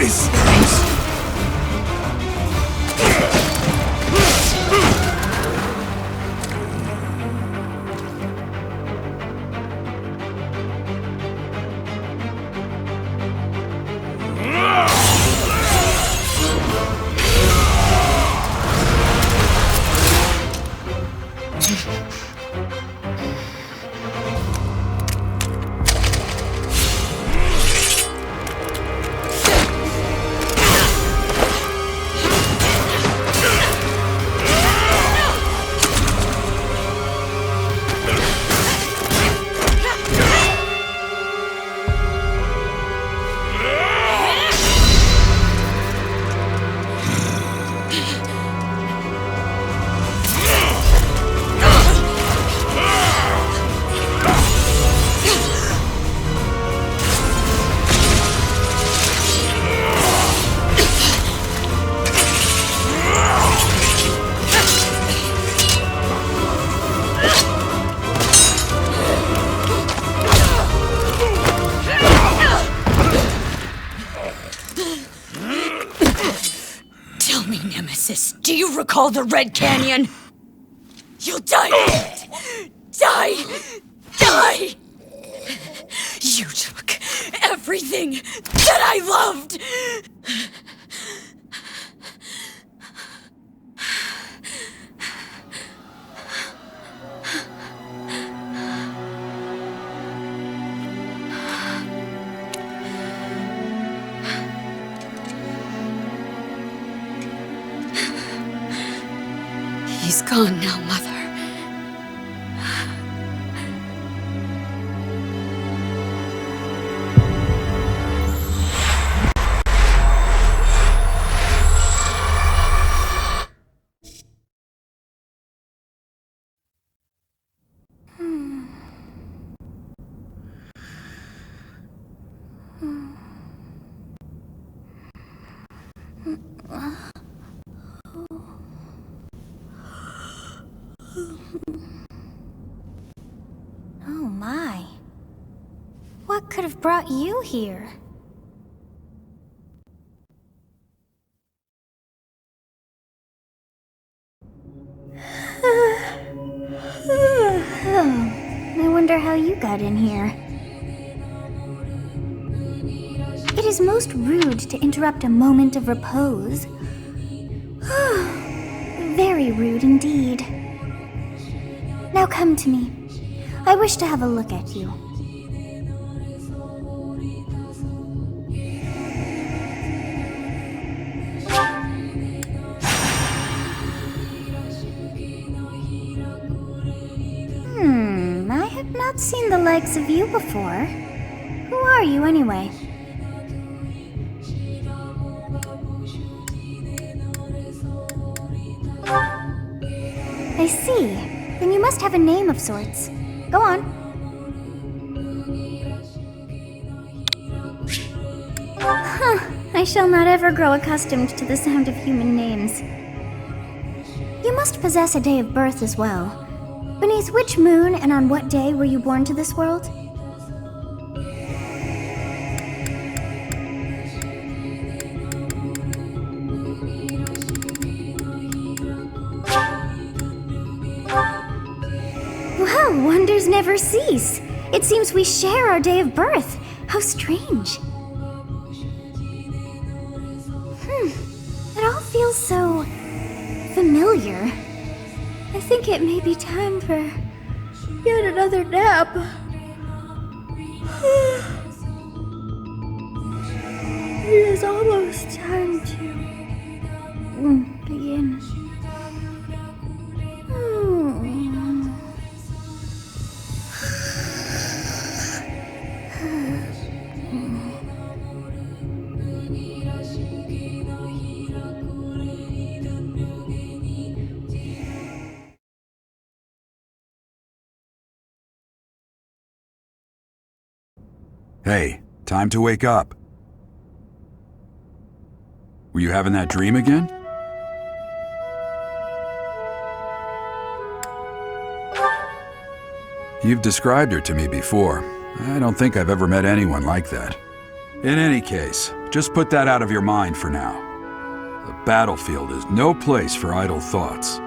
Please! Do you recall the Red Canyon? You'll die! Die! Die! You took everything that I loved! He's gone now, Mother. Oh my. What could have brought you here? I wonder how you got in here. It is most rude to interrupt a moment of repose. Very rude indeed. Now come to me. I wish to have a look at you. I have not seen the likes of you before. Who are you anyway? I see. Then you must have a name of sorts. Go on. I shall not ever grow accustomed to the sound of human names. You must possess a day of birth as well. Beneath which moon and on what day were you born to this world? Well, wonders never cease. It seems we share our day of birth. How strange. It all feels so familiar. I think it may be time for yet another nap. It is almost time to begin. Hey, time to wake up. Were you having that dream again? You've described her to me before. I don't think I've ever met anyone like that. In any case, Just put that out of your mind for now. The battlefield is no place for idle thoughts.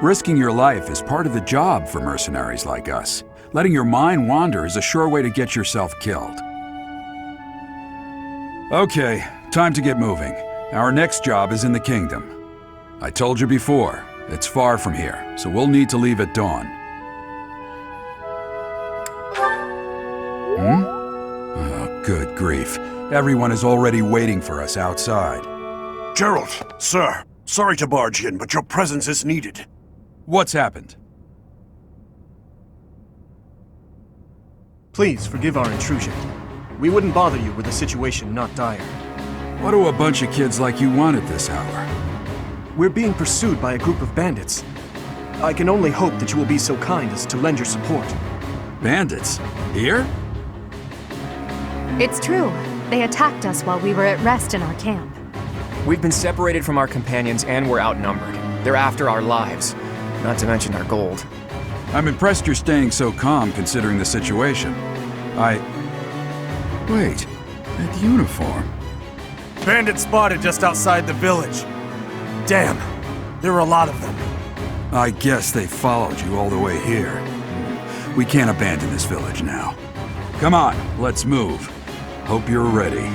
Risking your life is part of the job for mercenaries like us. Letting your mind wander is a sure way to get yourself killed. Okay, time to get moving. Our next job is in the kingdom. I told you before, it's far from here, so we'll need to leave at dawn. Oh, good grief. Everyone is already waiting for us outside. Gerald, sir, sorry to barge in, but your presence is needed. What's happened? Please forgive our intrusion. We wouldn't bother you were the situation not dire. What do a bunch of kids like you want at this hour? We're being pursued by a group of bandits. I can only hope that you will be so kind as to lend your support. Bandits? Here? It's true. They attacked us while we were at rest in our camp. We've been separated from our companions and we're outnumbered. They're after our lives, not to mention our gold. I'm impressed you're staying so calm considering the situation. Wait, that uniform. Bandits spotted just outside the village. Damn, there were a lot of them. I guess they followed you all the way here. We can't abandon this village now. Come on, let's move. Hope you're ready.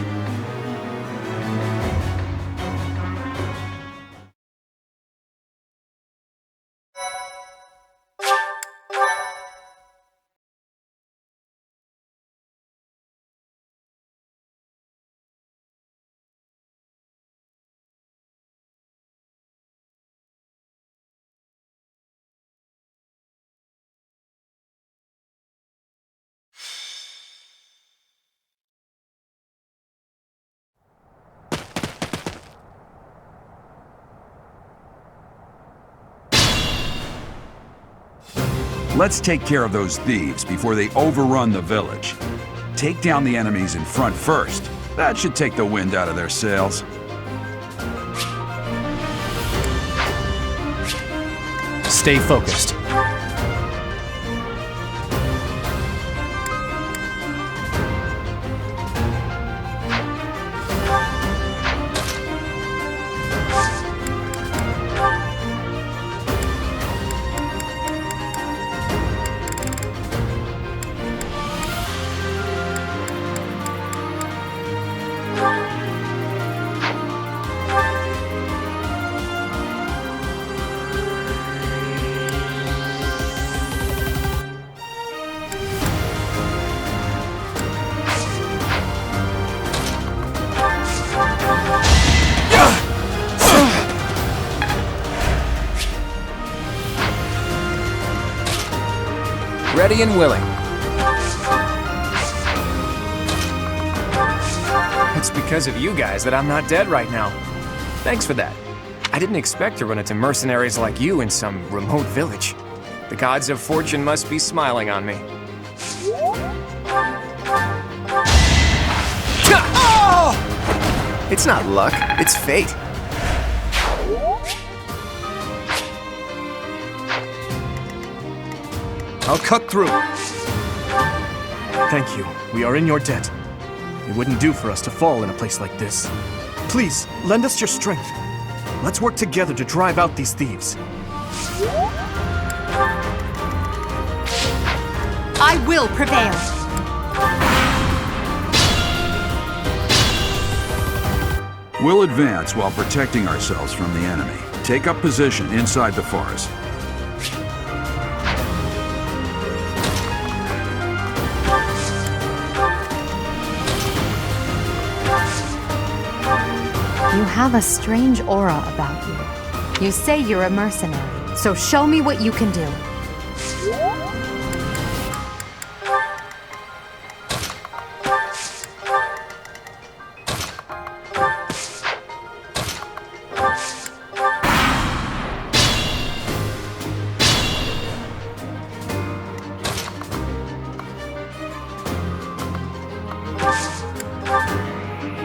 Let's take care of those thieves before they overrun the village. Take down the enemies in front first. That should take the wind out of their sails. Stay focused. Ready and willing. It's because of you guys that I'm not dead right now. Thanks for that. I didn't expect to run into mercenaries like you in some remote village. The gods of fortune must be smiling on me. It's not luck, it's fate. I'll cut through. Thank you. We are in your debt. It wouldn't do for us to fall in a place like this. Please, lend us your strength. Let's work together to drive out these thieves. I will prevail. We'll advance while protecting ourselves from the enemy. Take up position inside the forest. You have a strange aura about you. You say you're a mercenary, so show me what you can do.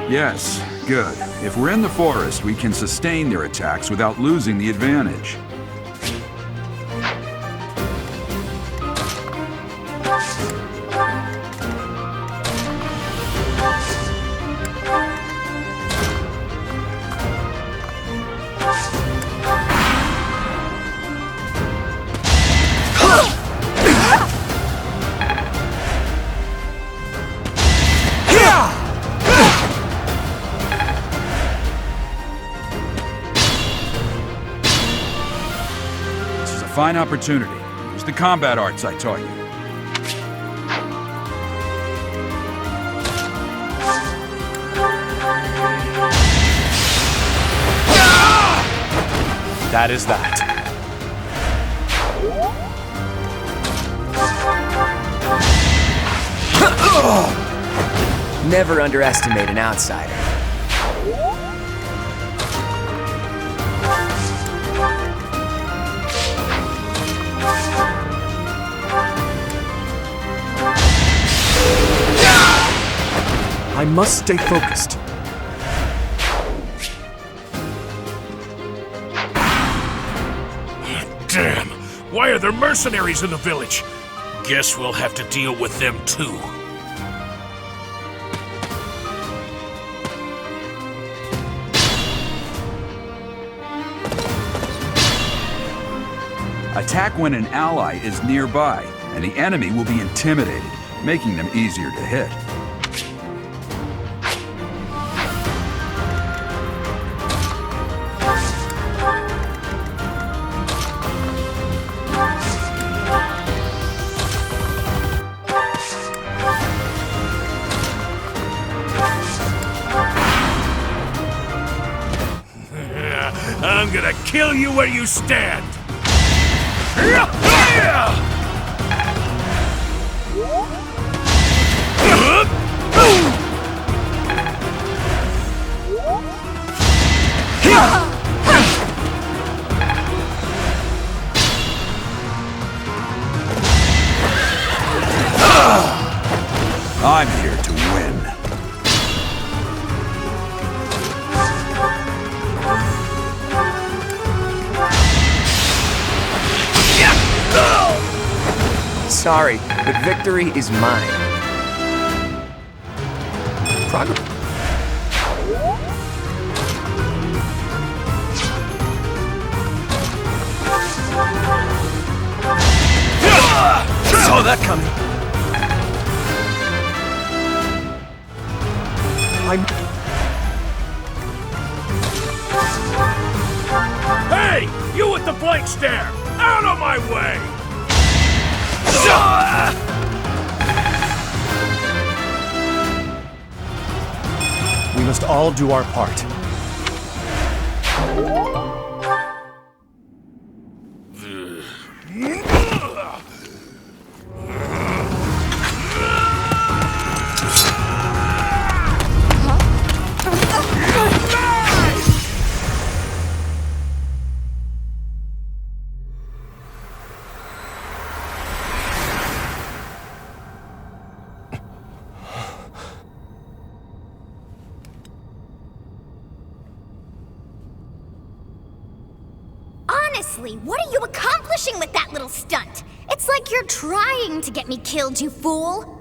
Yes, good. If we're in the forest, we can sustain their attacks without losing the advantage. fine opportunity. Use the combat arts I taught you. That is that. Never underestimate an outsider. I must stay focused. Damn! Why are there mercenaries in the village? Guess we'll have to deal with them too. Attack when an ally is nearby, and the enemy will be intimidated, making them easier to hit. I'm gonna kill you where you stand! I'm here to win. Sorry, but victory is mine. Progress. Saw that coming. Hey! You with the blank stare! Out of my way! We must all do our part. Honestly, what are you accomplishing with that little stunt? It's like you're trying to get me killed, you fool!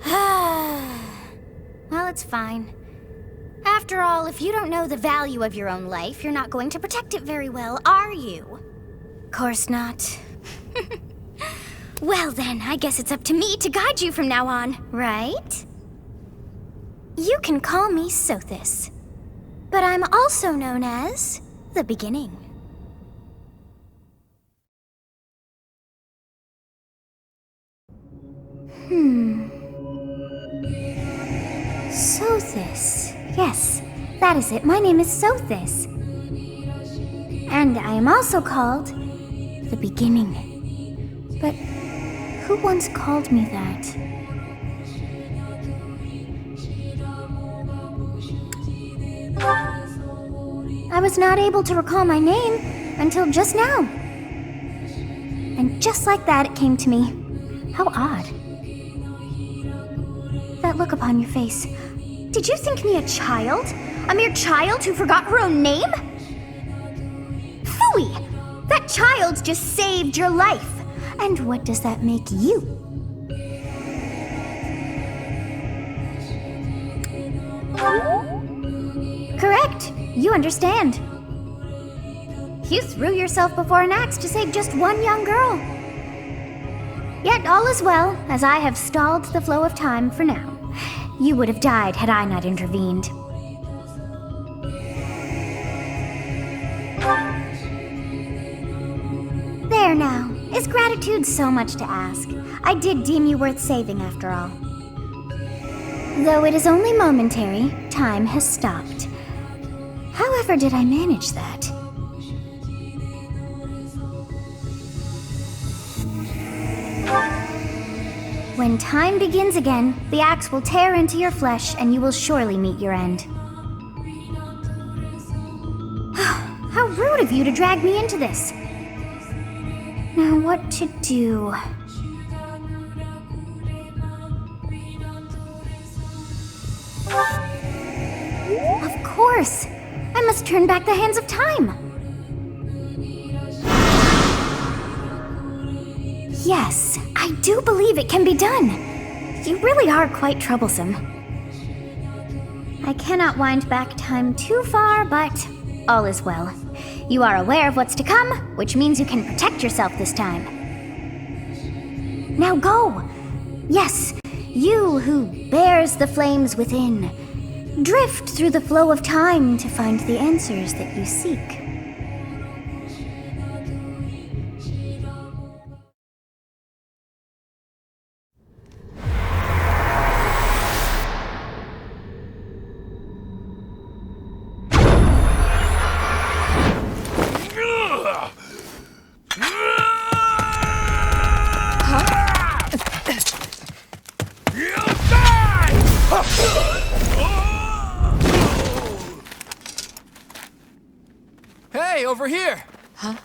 Well, it's fine. After all, if you don't know the value of your own life, you're not going to protect it very well, are you? Course not. Well then, I guess it's up to me to guide you from now on, right? You can call me Sothis, but I'm also known as the Beginning. Sothis. Yes, that is it. My name is Sothis. And I am also called the Beginning. But who once called me that? I was not able to recall my name until just now. And just like that, it came to me. How odd. That look upon your face. Did you think me a child? A mere child who forgot her own name? Phooey! That child just saved your life. And what does that make you? Correct. You understand. You threw yourself before an axe to save just one young girl. Yet all is well, as I have stalled the flow of time for now. You would have died had I not intervened. gratitude's so much to ask. I did deem you worth saving after all. Though it is only momentary, time has stopped. However did I manage that? When time begins again, the axe will tear into your flesh and you will surely meet your end. How rude of you to drag me into this. Now what to do? Of course! I must turn back the hands of time! Yes, I do believe it can be done. You really are quite troublesome. I cannot wind back time too far, but all is well. You are aware of what's to come, which means you can protect yourself this time. Now go! Yes, you who bears the flames within. Drift through the flow of time to find the answers that you seek. Hey, over here! Huh?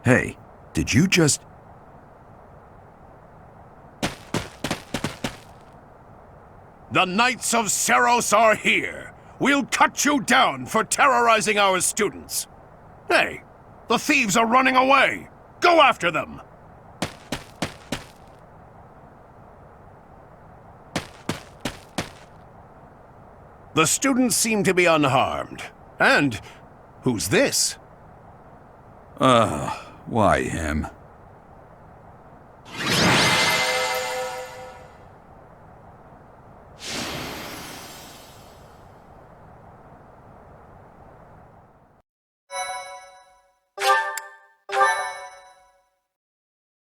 Hey, did you just... The Knights of Seros are here. We'll cut you down for terrorizing our students. Hey, the thieves are running away. Go after them. The students seem to be unharmed. And who's this? Why him?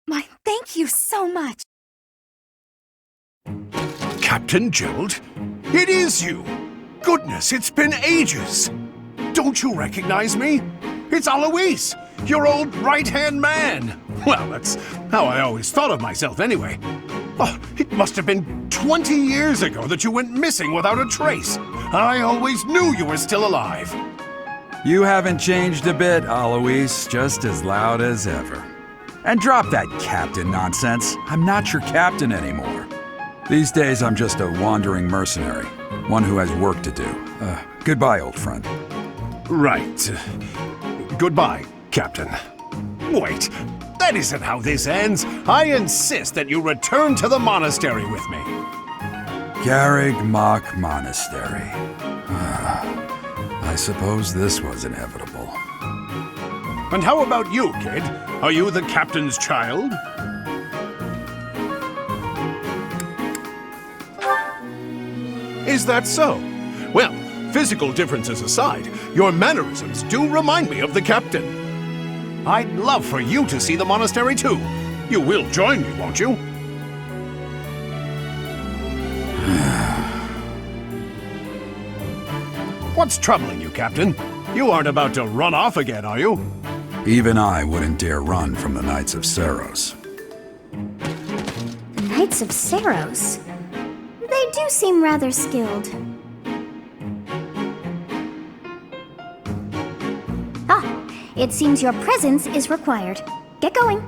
My thank you so much. Captain Gerald? It is you! Goodness, it's been ages! Don't you recognize me? It's Alois, your old right-hand man! Well, that's how I always thought of myself anyway. Oh, it must have been 20 years ago that you went missing without a trace. I always knew you were still alive. You haven't changed a bit, Alois, just as loud as ever. And drop that captain nonsense. I'm not your captain anymore. These days, I'm just a wandering mercenary, one who has work to do. Goodbye, old friend. Right. Goodbye, Captain. Wait, that isn't how this ends. I insist that you return to the monastery with me. Garrig Mach Monastery. I suppose this was inevitable. And how about you, kid? Are you the captain's child? Is that so? Well, physical differences aside, your mannerisms do remind me of the captain. I'd love for you to see the monastery too. You will join me, won't you? What's troubling you, Captain? You aren't about to run off again, are you? Even I wouldn't dare run from the Knights of Seros. The Knights of Seros? They do seem rather skilled. Ah, it seems your presence is required. Get going.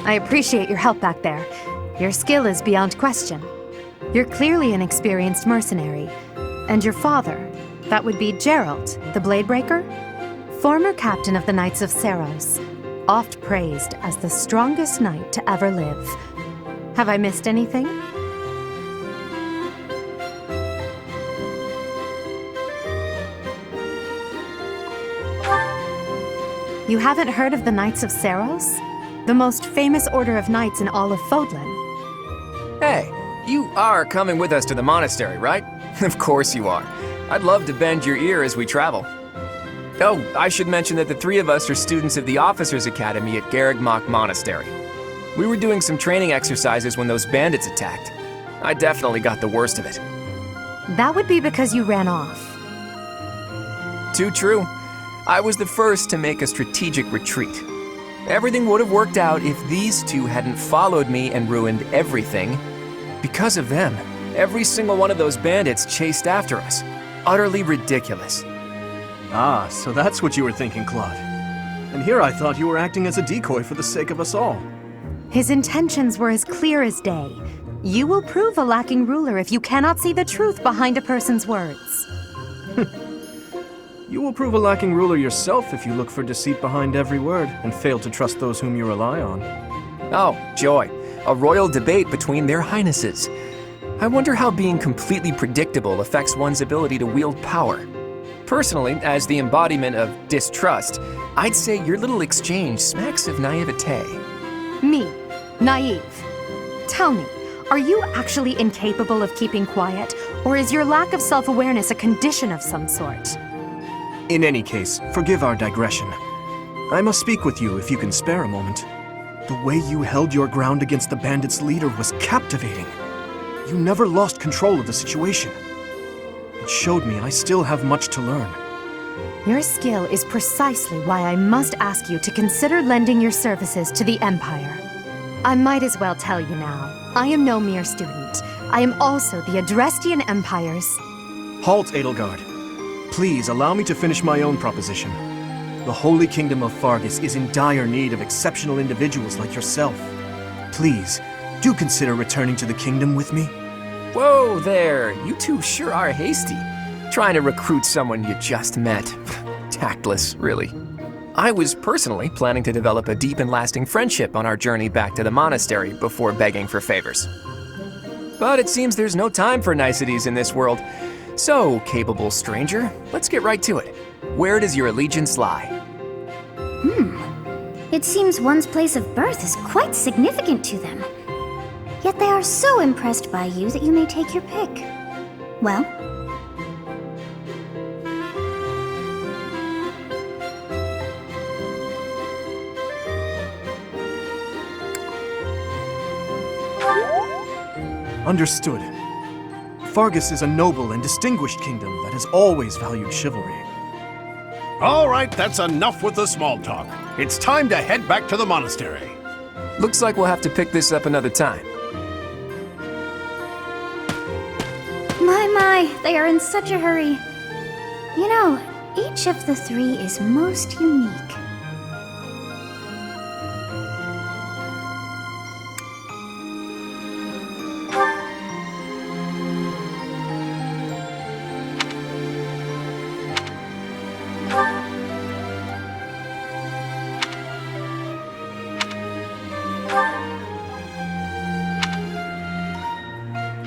I appreciate your help back there. Your skill is beyond question. You're clearly an experienced mercenary. And your father, that would be Gerald, the Bladebreaker? Former captain of the Knights of Seros, oft praised as the strongest knight to ever live. Have I missed anything? You haven't heard of the Knights of Saros? The most famous order of knights in all of Fodlan. Hey, you are coming with us to the monastery, right? Of course you are. I'd love to bend your ear as we travel. Oh, I should mention that the three of us are students of the Officers' Academy at Garrigmach Monastery. We were doing some training exercises when those bandits attacked. I definitely got the worst of it. That would be because you ran off. Too true. I was the first to make a strategic retreat. Everything would have worked out if these two hadn't followed me and ruined everything. Because of them, every single one of those bandits chased after us. Utterly ridiculous. Ah, so that's what you were thinking, Claude. And here I thought you were acting as a decoy for the sake of us all. His intentions were as clear as day. You will prove a lacking ruler if you cannot see the truth behind a person's words. You will prove a lacking ruler yourself if you look for deceit behind every word and fail to trust those whom you rely on. Oh, joy. A royal debate between their highnesses. I wonder how being completely predictable affects one's ability to wield power. Personally, as the embodiment of distrust, I'd say your little exchange smacks of naivete. Me, naive. Tell me, are you actually incapable of keeping quiet, or is your lack of self-awareness a condition of some sort? In any case, forgive our digression. I must speak with you if you can spare a moment. The way you held your ground against the bandits' leader was captivating. You never lost control of the situation. It showed me I still have much to learn. Your skill is precisely why I must ask you to consider lending your services to the Empire. I might as well tell you now, I am no mere student. I am also the Adrestian Empire's... Halt, Edelgard. Please allow me to finish my own proposition. The Holy Kingdom of Fargus is in dire need of exceptional individuals like yourself. Please, do consider returning to the kingdom with me. Whoa there, you two sure are hasty. Trying to recruit someone you just met. Tactless, really. I was personally planning to develop a deep and lasting friendship on our journey back to the monastery before begging for favors. But it seems there's no time for niceties in this world. So, capable stranger, let's get right to it. Where does your allegiance lie? It seems one's place of birth is quite significant to them. Yet they are so impressed by you that you may take your pick. Well? Understood. Fargus is a noble and distinguished kingdom that has always valued chivalry. All right, that's enough with the small talk. It's time to head back to the monastery. Looks like we'll have to pick this up another time. My, they are in such a hurry. You know, each of the three is most unique.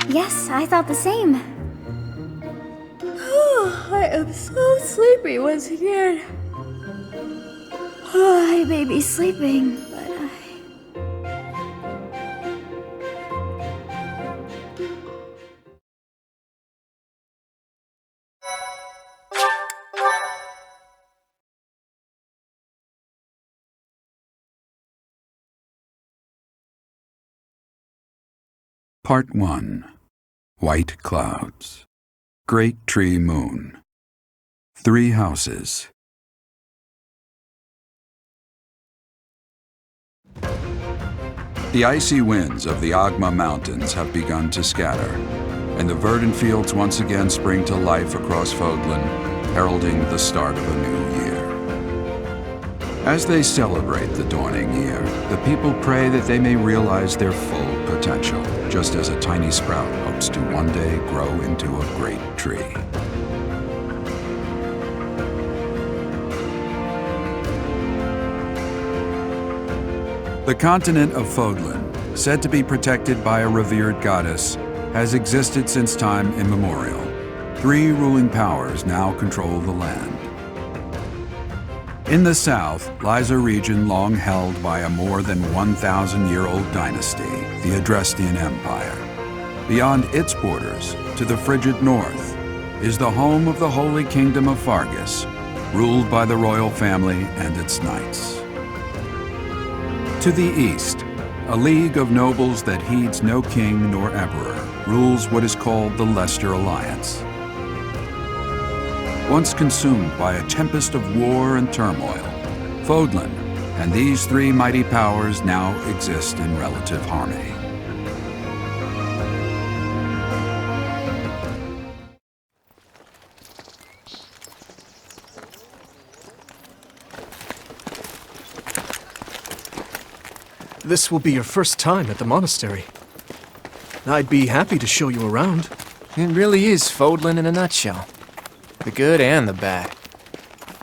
Yes, I thought the same. I am so sleepy once again. I may be sleeping, but Part 1. White Clouds. Great Tree Moon. 3 houses. The icy winds of the Agma Mountains have begun to scatter, and the verdant fields once again spring to life across Fodlan, heralding the start of a new year. As they celebrate the dawning year, the people pray that they may realize their full potential, just as a tiny sprout hopes to one day grow into a great tree. The continent of Fodlan, said to be protected by a revered goddess, has existed since time immemorial. 3 ruling powers now control the land. In the south lies a region long held by a more than 1,000-year-old dynasty, the Adrestian Empire. Beyond its borders, to the frigid north, is the home of the Holy Kingdom of Fargus, ruled by the royal family and its knights. To the east, a league of nobles that heeds no king nor emperor rules what is called the Leicester Alliance. Once consumed by a tempest of war and turmoil, Fodlan and these three mighty powers now exist in relative harmony. This will be your first time at the monastery. I'd be happy to show you around. It really is Fodlan in a nutshell. The good and the bad.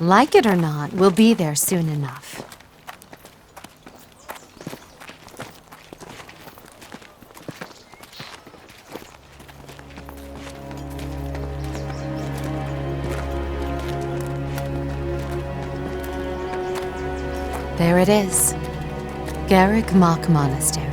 Like it or not, we'll be there soon enough. There it is. Garrick Mock Monastery.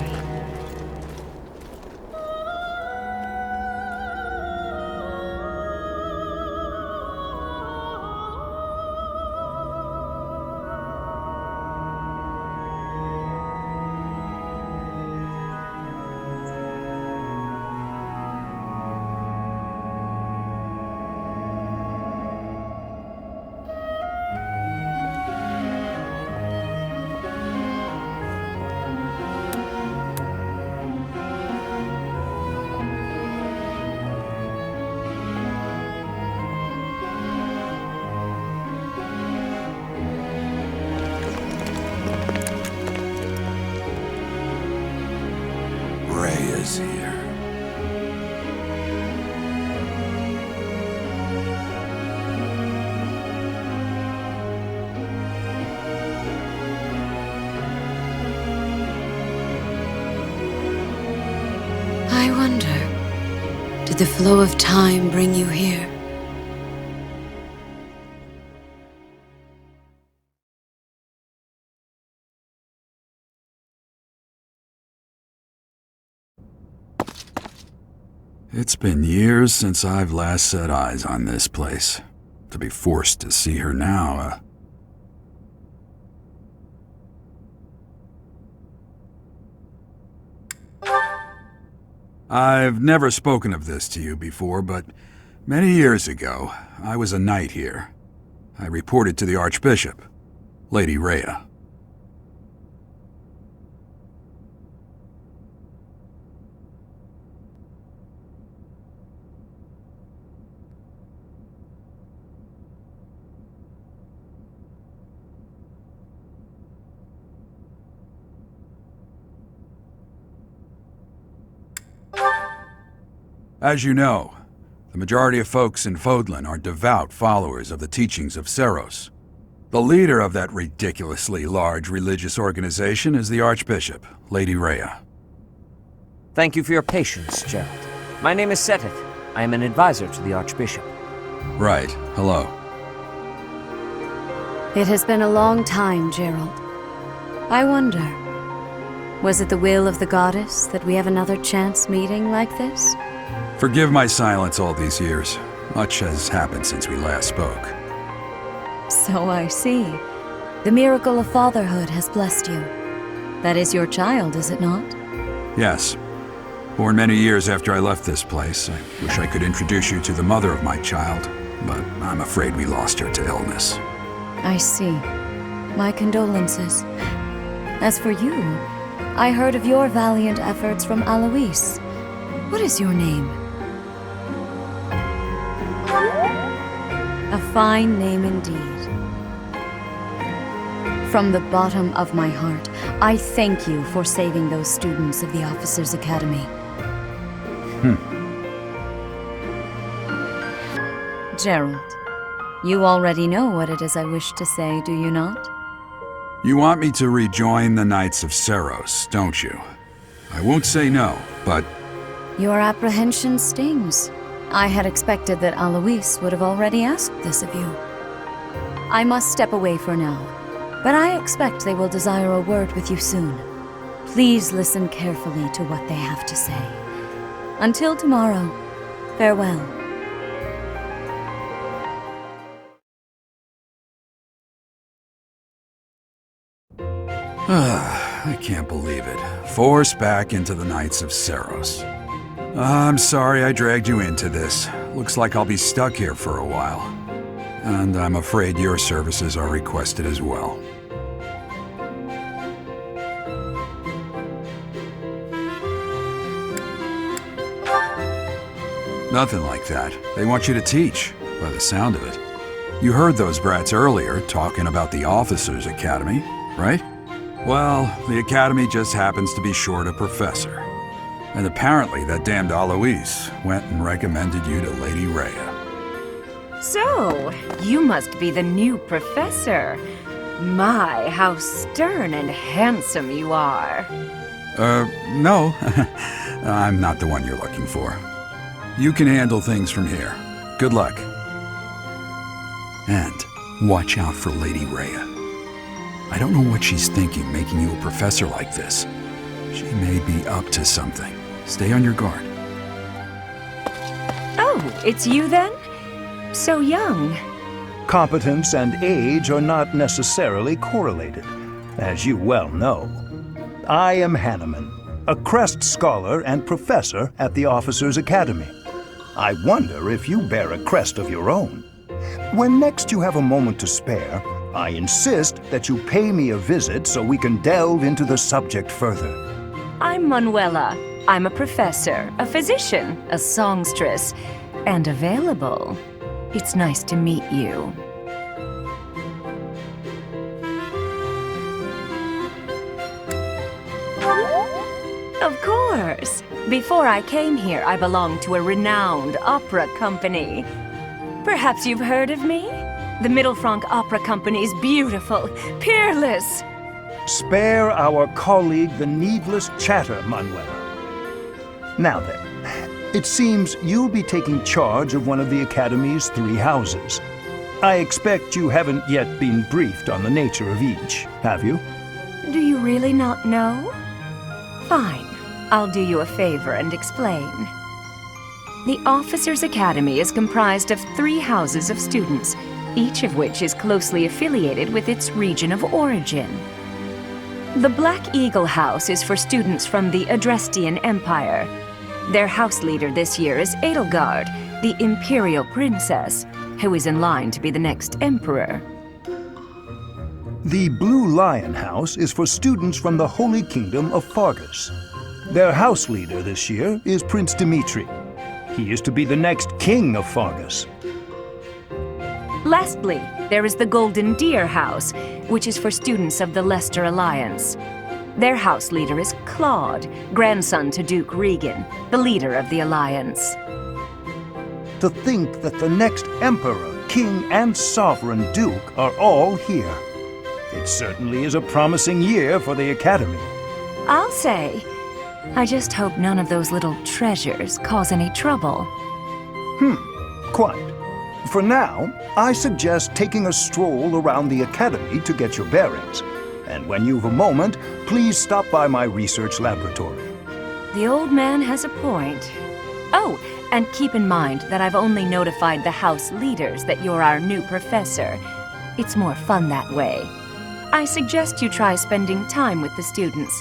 Is here. I wonder, did the flow of time bring you here? It's been years since I've last set eyes on this place. To be forced to see her now, I've never spoken of this to you before, but many years ago, I was a knight here. I reported to the Archbishop, Lady Rhea. As you know, the majority of folks in Fodlan are devout followers of the teachings of Seros. The leader of that ridiculously large religious organization is the Archbishop, Lady Rhea. Thank you for your patience, Gerald. My name is Seteth. I am an advisor to the Archbishop. Right. Hello. It has been a long time, Gerald. I wonder, was it the will of the goddess that we have another chance meeting like this? Forgive my silence all these years. Much has happened since we last spoke. So I see. The miracle of fatherhood has blessed you. That is your child, is it not? Yes. Born many years after I left this place. I wish I could introduce you to the mother of my child, but I'm afraid we lost her to illness. I see. My condolences. As for you, I heard of your valiant efforts from Alois. What is your name? A fine name indeed. From the bottom of my heart, I thank you for saving those students of the Officers' Academy. Gerald, you already know what it is I wish to say, do you not? You want me to rejoin the Knights of Seros, don't you? I won't say no, but... Your apprehension stings. I had expected that Alois would have already asked this of you. I must step away for now, but I expect they will desire a word with you soon. Please listen carefully to what they have to say. Until tomorrow, farewell. I can't believe it. Forced back into the Knights of Saros. I'm sorry I dragged you into this. Looks like I'll be stuck here for a while. And I'm afraid your services are requested as well. Nothing like that. They want you to teach, by the sound of it. You heard those brats earlier talking about the Officers' Academy, right? Well, the Academy just happens to be short a professor. And apparently that damned Alois went and recommended you to Lady Rhea. So, you must be the new professor. My, how stern and handsome you are. No. I'm not the one you're looking for. You can handle things from here. Good luck. And watch out for Lady Rhea. I don't know what she's thinking making you a professor like this. She may be up to something. Stay on your guard. Oh, it's you then? So young. Competence and age are not necessarily correlated, as you well know. I am Hanneman, a Crest Scholar and Professor at the Officers' Academy. I wonder if you bear a crest of your own. When next you have a moment to spare, I insist that you pay me a visit so we can delve into the subject further. I'm Manuela. I'm a professor, a physician, a songstress, and available. It's nice to meet you. Of course. Before I came here, I belonged to a renowned opera company. Perhaps you've heard of me? The Mittelfranc Opera Company is beautiful, peerless. Spare our colleague the needless chatter, Manuela. Now then, it seems you'll be taking charge of one of the Academy's 3 houses. I expect you haven't yet been briefed on the nature of each, have you? Do you really not know? Fine. I'll do you a favor and explain. The Officers' Academy is comprised of 3 houses of students, each of which is closely affiliated with its region of origin. The Black Eagle House is for students from the Adrestian Empire. Their house leader this year is Edelgard, the Imperial Princess, who is in line to be the next Emperor. The Blue Lion House is for students from the Holy Kingdom of Fargus. Their house leader this year is Prince Dimitri. He is to be the next king of Fargus. Lastly, there is the Golden Deer House, which is for students of the Leicester Alliance. Their house leader is Claude, grandson to Duke Regan, the leader of the Alliance. To think that the next Emperor, King, and Sovereign Duke are all here. It certainly is a promising year for the Academy. I'll say. I just hope none of those little treasures cause any trouble. Quite. For now, I suggest taking a stroll around the Academy to get your bearings. And when you've a moment, please stop by my research laboratory. The old man has a point. Oh, and keep in mind that I've only notified the house leaders that you're our new professor. It's more fun that way. I suggest you try spending time with the students.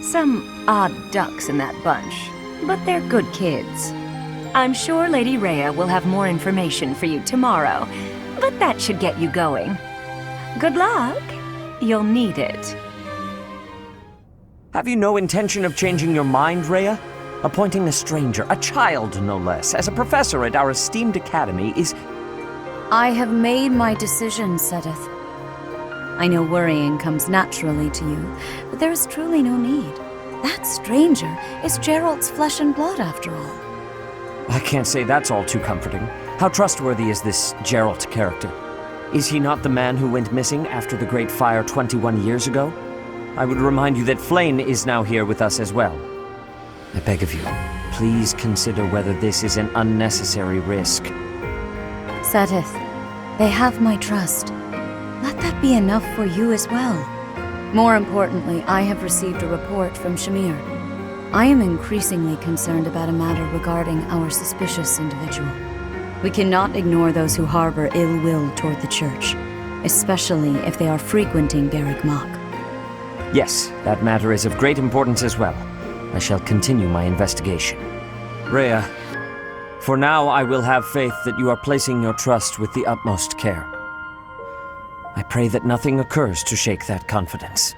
Some odd ducks in that bunch, but they're good kids. I'm sure Lady Rhea will have more information for you tomorrow, but that should get you going. Good luck. You'll need it. Have you no intention of changing your mind, Rhea? Appointing a stranger, a child no less, as a professor at our esteemed academy is... I have made my decision, Sedith. I know worrying comes naturally to you, but there is truly no need. That stranger is Geralt's flesh and blood, after all. I can't say that's all too comforting. How trustworthy is this Geralt character? Is he not the man who went missing after the Great Fire 21 years ago? I would remind you that Flayn is now here with us as well. I beg of you, please consider whether this is an unnecessary risk. Sedith, they have my trust. let that be enough for you as well. More importantly, I have received a report from Shamir. I am increasingly concerned about a matter regarding our suspicious individual. We cannot ignore those who harbor ill will toward the Church, especially if they are frequenting Garrick Mach. Yes, that matter is of great importance as well. I shall continue my investigation. Rhea, for now I will have faith that you are placing your trust with the utmost care. I pray that nothing occurs to shake that confidence.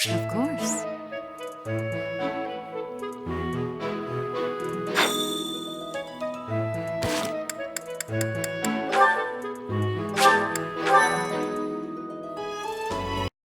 Of course.